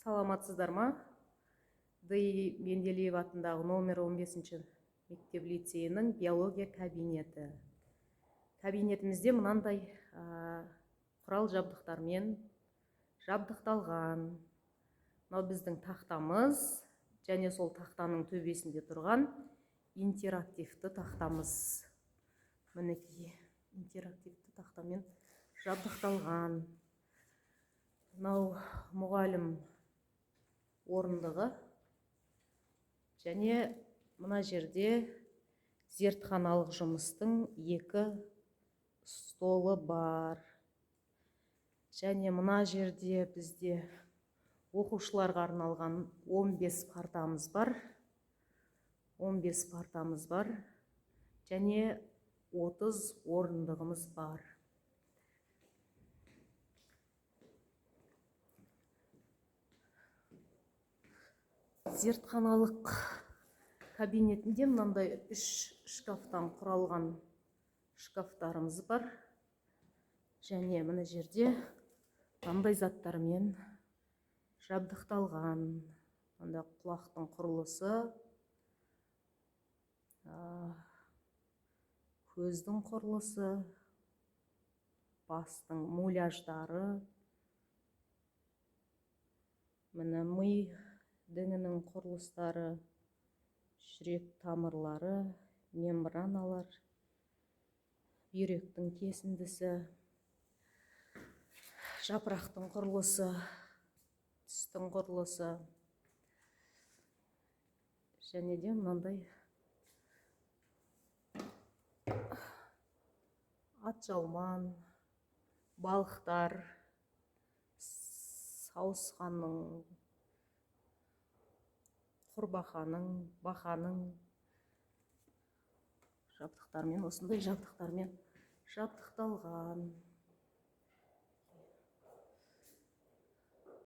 Саламатсыздар ма? Д.И. Менделеев атындағы номер 15 мектеп лицейінің биология кабинеті. Кабинетімізде мынандай құрал жабдықтармен жабдықталған. Мынау біздің тақтамыз, және сол тақтаның төбесінде тұрған интерактивті тақтамыз. Мінекей, интерактивті тақтамен жабдықталған. Мынау мұғалім орындығы, және мына жерде зертханалық жұмыстың 2 столы бар. Және мына жерде бізде оқушыларға арналған 15 партамыз бар. 15 партамыз бар, және 30 орындығымыз бар. Зертханалық кабинетінде мынандай 3 шкафтан құралған шкафтарымыз бар. Және мына жерде мынандай заттармен жабдықталған. Мында құлақтың құрылысы, көздің құрылысы, бастың муляждары, міне ми діңінің құрылыстары, жүрек тамырлары, мембраналар, бүйректің кесіндісі, жапырақтың құрылысы, тістің құрылысы, және де мынандай атжалман, балықтар, сауысқанның, құрбақаның, бақаның жабдықтармен, осындай жабдықтармен жабдықталған.